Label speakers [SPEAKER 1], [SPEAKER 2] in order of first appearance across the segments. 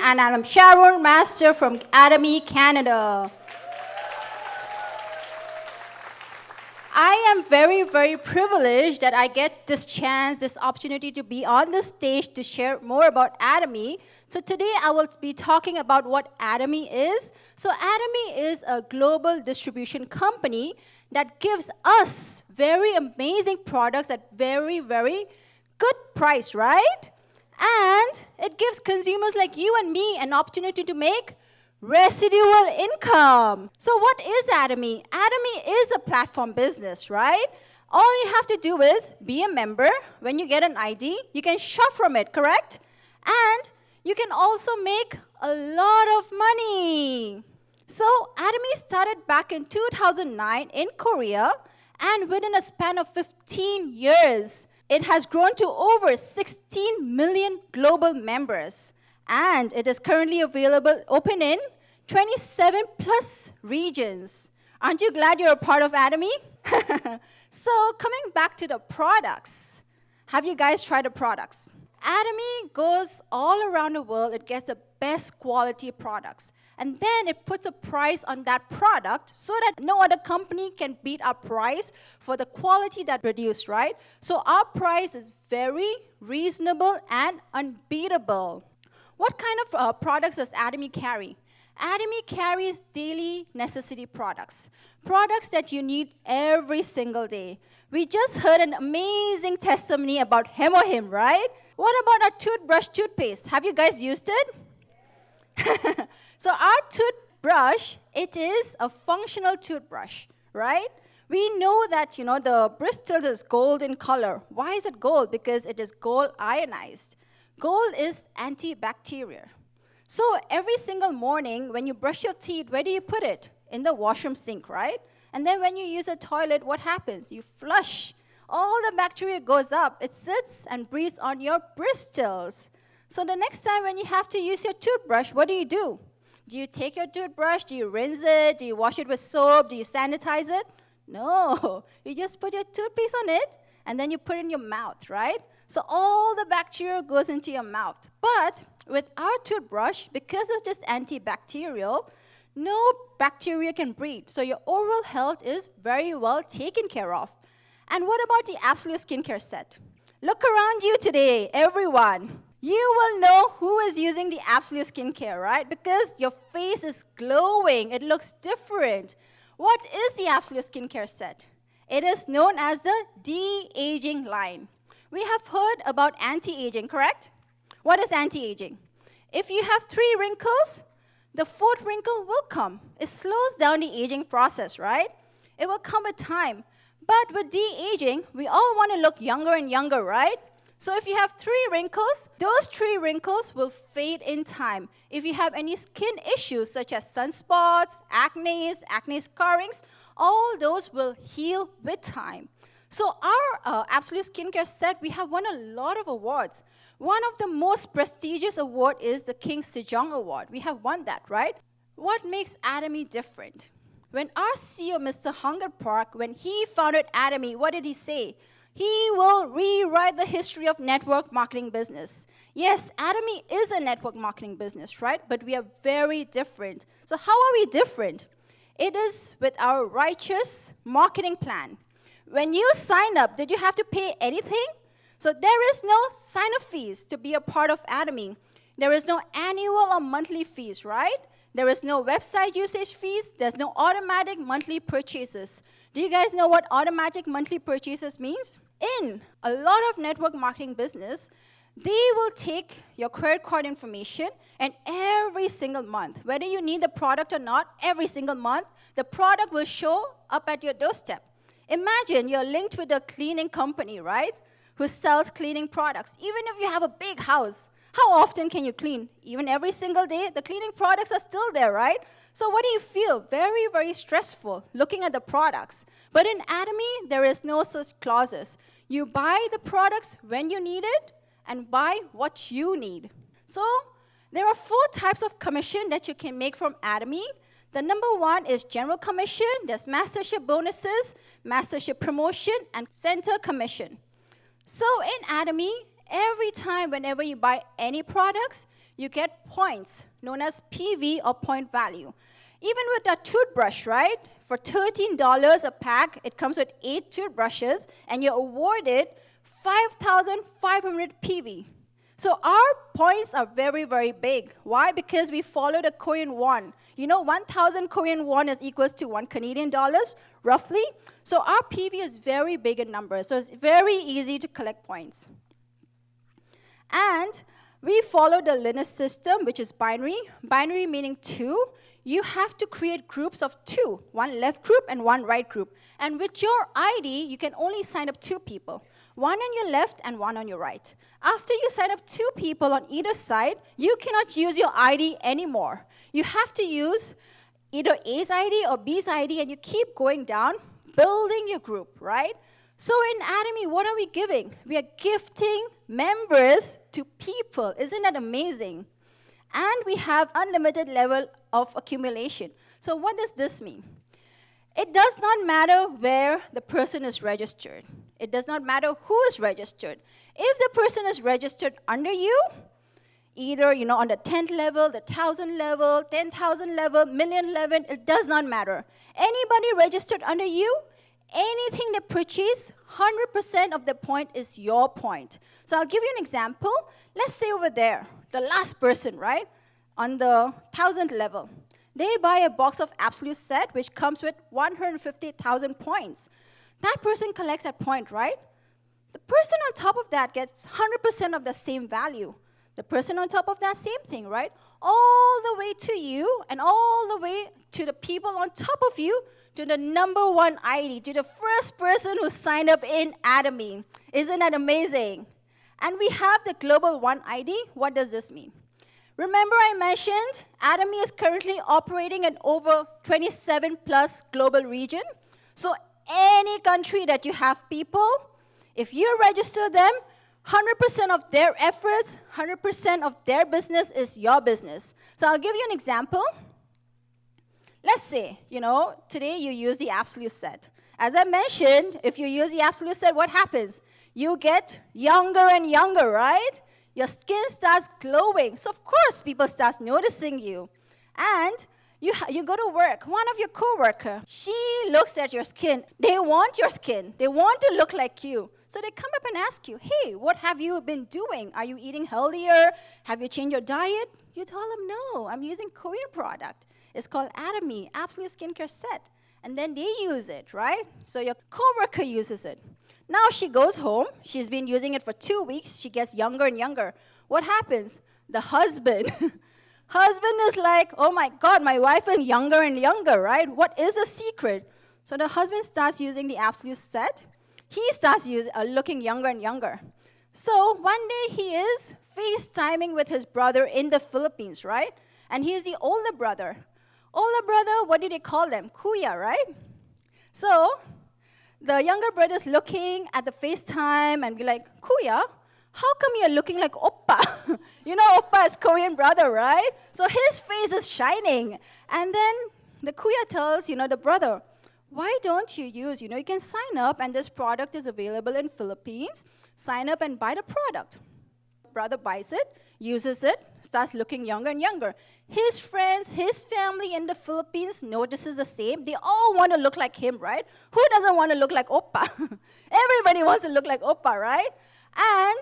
[SPEAKER 1] and I'm Sharon Master from Atomy, Canada. I am very, very privileged that I get this chance, this opportunity to be on the stage to share more about Atomy. So today I will be talking about what Atomy is. So Atomy is a global distribution company that gives us very amazing products at very, very good price, right? And it gives consumers like you and me an opportunity to make residual income. So what is Atomy? Atomy is a platform business, right? All you have to do is be a member. When you get an ID, you can shop from it, correct? And you can also make a lot of money. So Atomy started back in 2009 in Korea, and within a span of 15 years, it has grown to over 16 million global members. And it is currently open in 27 plus regions. Aren't you glad you're a part of Atomy? So coming back to the products, have you guys tried the products? Atomy goes all around the world. It gets the best quality products. And then it puts a price on that product so that no other company can beat our price for the quality that produced, right? So our price is very reasonable and unbeatable. What kind of products does Atomy carry? Atomy carries daily necessity products. Products that you need every single day. We just heard an amazing testimony about Hemohim, right? What about our toothbrush toothpaste? Have you guys used it? So our toothbrush, it is a functional toothbrush, right? We know that, the bristles is gold in color. Why is it gold? Because it is gold ionized. Gold is antibacterial. So every single morning when you brush your teeth, where do you put it? In the washroom sink, right? And then when you use a toilet, what happens? You flush. All the bacteria goes up. It sits and breathes on your bristles. So the next time when you have to use your toothbrush, what do? Do you take your toothbrush? Do you rinse it? Do you wash it with soap? Do you sanitize it? No. You just put your toothpaste on it, and then you put it in your mouth, right? So all the bacteria goes into your mouth. But with our toothbrush, because it's just antibacterial, no bacteria can breed. So your oral health is very well taken care of. And what about the Absolute Skincare set? Look around you today, everyone. You will know who is using the Absolute Skincare, right? Because your face is glowing. It looks different. What is the Absolute Skincare set? It is known as the de-aging line. We have heard about anti-aging, correct? What is anti-aging? If you have 3 wrinkles, the 4th wrinkle will come. It slows down the aging process, right? It will come with time. But with de-aging, we all want to look younger and younger, right? So if you have 3 wrinkles, those 3 wrinkles will fade in time. If you have any skin issues such as sunspots, acne scarrings, all those will heal with time. So our Absolute Skincare set, we have won a lot of awards. One of the most prestigious awards is the King Sejong Award. We have won that, right? What makes Atomy different? When our CEO, Mr. Hunger Park, when he founded Atomy, what did he say? He will rewrite the history of network marketing business. Yes, Atomy is a network marketing business, right? But we are very different. So how are we different? It is with our righteous marketing plan. When you sign up, did you have to pay anything? So there is no sign-up fees to be a part of Atomy. There is no annual or monthly fees, right? There is no website usage fees. There's no automatic monthly purchases. Do you guys know what automatic monthly purchases means? In a lot of network marketing business, they will take your credit card information, and every single month, whether you need the product or not, every single month, the product will show up at your doorstep. Imagine you're linked with a cleaning company, right, who sells cleaning products. Even if you have a big house, how often can you clean? Even every single day, the cleaning products are still there, right? So what do you feel? Very, very stressful looking at the products. But in Atomy, there is no such clauses. You buy the products when you need it and buy what you need. So there are 4 types of commission that you can make from Atomy. The number 1 is general commission. There's mastership bonuses, mastership promotion, and center commission. So in Atomy, every time whenever you buy any products, you get points, known as PV or point value. Even with a toothbrush, right? For $13 a pack, it comes with 8 toothbrushes, and you're awarded 5,500 PV. So our points are very, very big. Why? Because we follow the Korean won. You know, 1,000 Korean won is equals to 1 Canadian dollars, roughly. So our PV is very big in numbers. So it's very easy to collect points. And we follow the lineage system, which is binary. Binary meaning 2. You have to create groups of 2, one left group and one right group. And with your ID, you can only sign up 2 people, one on your left and one on your right. After you sign up 2 people on either side, you cannot use your ID anymore. You have to use either A's ID or B's ID, and you keep going down, building your group, right? So in Atomy, what are we giving? We are gifting members to people. Isn't that amazing? And we have unlimited level of accumulation. So what does this mean? It does not matter where the person is registered. It does not matter who is registered. If the person is registered under you, either on the 10th level, the 1,000 level, 10,000 level, million level, it does not matter. Anybody registered under you, anything they purchase, 100% of the point is your point. So I'll give you an example. Let's say over there, the last person, right, on the 1,000th level, they buy a box of absolute set, which comes with 150,000 points. That person collects that point, right? The person on top of that gets 100% of the same value. The person on top of that, same thing, right? All the way to you and all the way to the people on top of you, to the number 1 ID, to the first person who signed up in Atomy. Isn't that amazing? And we have the global 1 ID. What does this mean? Remember I mentioned Atomy is currently operating in over 27 plus global region. So any country that you have people, if you register them, 100% of their efforts, 100% of their business is your business. So I'll give you an example. Let's say, today you use the absolute set. As I mentioned, if you use the absolute set, what happens? You get younger and younger, right? Your skin starts glowing. So of course, people start noticing you. And you go to work. One of your coworker, she looks at your skin. They want your skin. They want to look like you. So they come up and ask you, hey, what have you been doing? Are you eating healthier? Have you changed your diet? You tell them, no, I'm using Korean product. It's called Atomy, Absolute Skincare Set. And then they use it, right? So your coworker uses it. Now she goes home. She's been using it for 2 weeks. She gets younger and younger. What happens? The husband is like, oh my God, my wife is younger and younger, right? What is the secret? So the husband starts using the Absolute Set. He starts looking younger and younger. So one day he is FaceTiming with his brother in the Philippines, right? And he's the older brother. Older brother, what do they call them? Kuya, right? So the younger brother's looking at the FaceTime and be like, Kuya, how come you're looking like Oppa? Oppa is Korean brother, right? So his face is shining. And then the Kuya tells, the brother, why don't you use, you can sign up and this product is available in Philippines. Sign up and buy the product. Brother buys it, uses it, starts looking younger and younger. His friends, his family in the Philippines notices the same. They all want to look like him, right? Who doesn't want to look like Oppa? Everybody wants to look like Oppa, right? And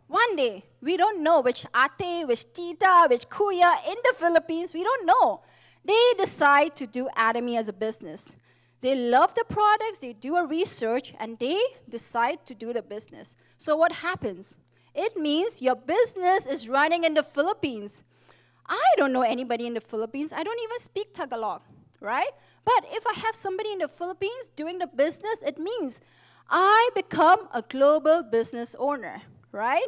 [SPEAKER 1] one day, we don't know which ate, which tita, which kuya in the Philippines, we don't know. They decide to do Atomy as a business. They love the products, they do a research, and they decide to do the business. So what happens? It means your business is running in the Philippines. I don't know anybody in the Philippines. I don't even speak Tagalog, right? But if I have somebody in the Philippines doing the business, it means I become a global business owner, right?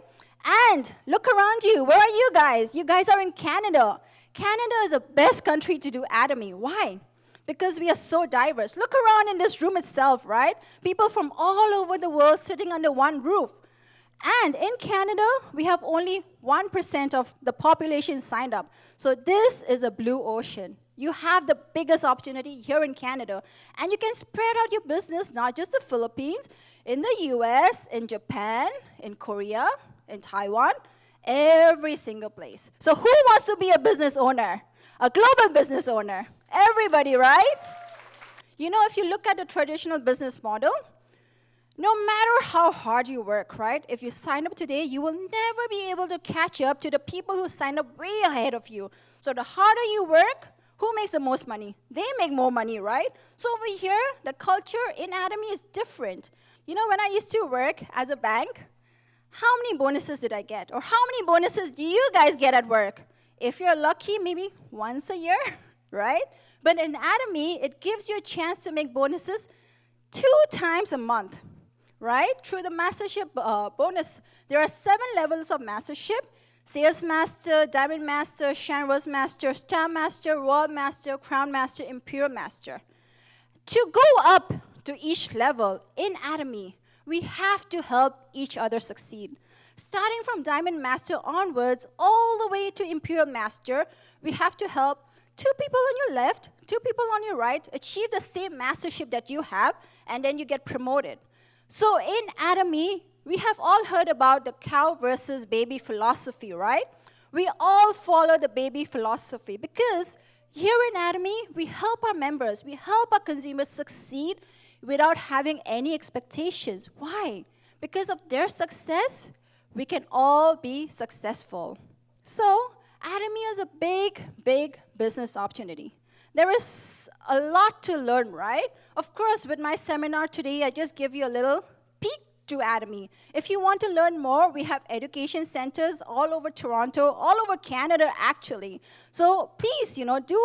[SPEAKER 1] And look around you. Where are you guys? You guys are in Canada. Canada is the best country to do Atomy. Why? Because we are so diverse. Look around in this room itself, right? People from all over the world sitting under one roof. And in Canada, we have only 1% of the population signed up. So this is a blue ocean. You have the biggest opportunity here in Canada. And you can spread out your business, not just the Philippines, in the US, in Japan, in Korea, in Taiwan, Every single place. So who wants to be a business owner? A global business owner? Everybody, right? You know, if you look at the traditional business model, no matter how hard you work, right? If you sign up today, you will never be able to catch up to the people who signed up way ahead of you. So the harder you work, who makes the most money? They make more money, right? So over here, the culture in Atomy is different. You know, when I used to work as a bank, how many bonuses did I get? Or how many bonuses do you guys get at work? If you're lucky, maybe once a year, right? But in Atomy, it gives you a chance to make bonuses 2 times a month, right? Through the mastership bonus. There are 7 levels of mastership: Sales Master, Diamond Master, Shine Rose Master, Star Master, World Master, Crown Master, Imperial Master. To go up to each level in Atomy, we have to help each other succeed. Starting from Diamond Master onwards, all the way to Imperial Master, we have to help 2 people on your left, 2 people on your right, achieve the same mastership that you have, and then you get promoted. So in Atomy, we have all heard about the cow versus baby philosophy, right? We all follow the baby philosophy because here in Atomy, we help our members, we help our consumers succeed without having any expectations. Why? Because of their success, we can all be successful. So Atomy is a big, big business opportunity. There is a lot to learn, right? Of course, with my seminar today, I just give you a little peek to Atomy. If you want to learn more, we have education centers all over Toronto, all over Canada, actually. So please, do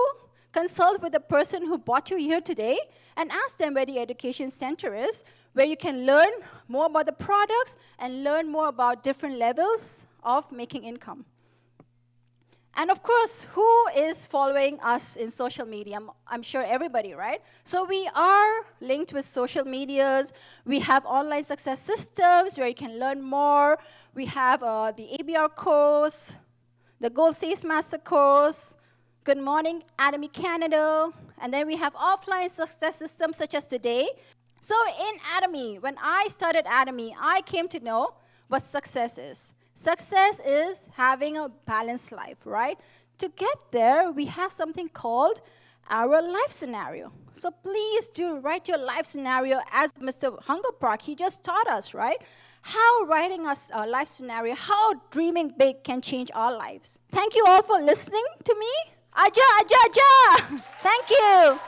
[SPEAKER 1] consult with the person who brought you here today and ask them where the education center is, where you can learn more about the products and learn more about different levels of making income. And of course, who is following us in social media? I'm sure everybody, right? So we are linked with social medias. We have online success systems where you can learn more. We have the ABR course, the Gold Sales Master course, Good Morning Atomy Canada, and then we have offline success systems such as today. So in Atomy, when I started Atomy, I came to know what success is. Success is having a balanced life, right? To get there, we have something called our life scenario. So please do write your life scenario as Mr. Hungerpark, he just taught us, right? How writing a life scenario, how dreaming big can change our lives. Thank you all for listening to me. Aja, aja, aja. Thank you.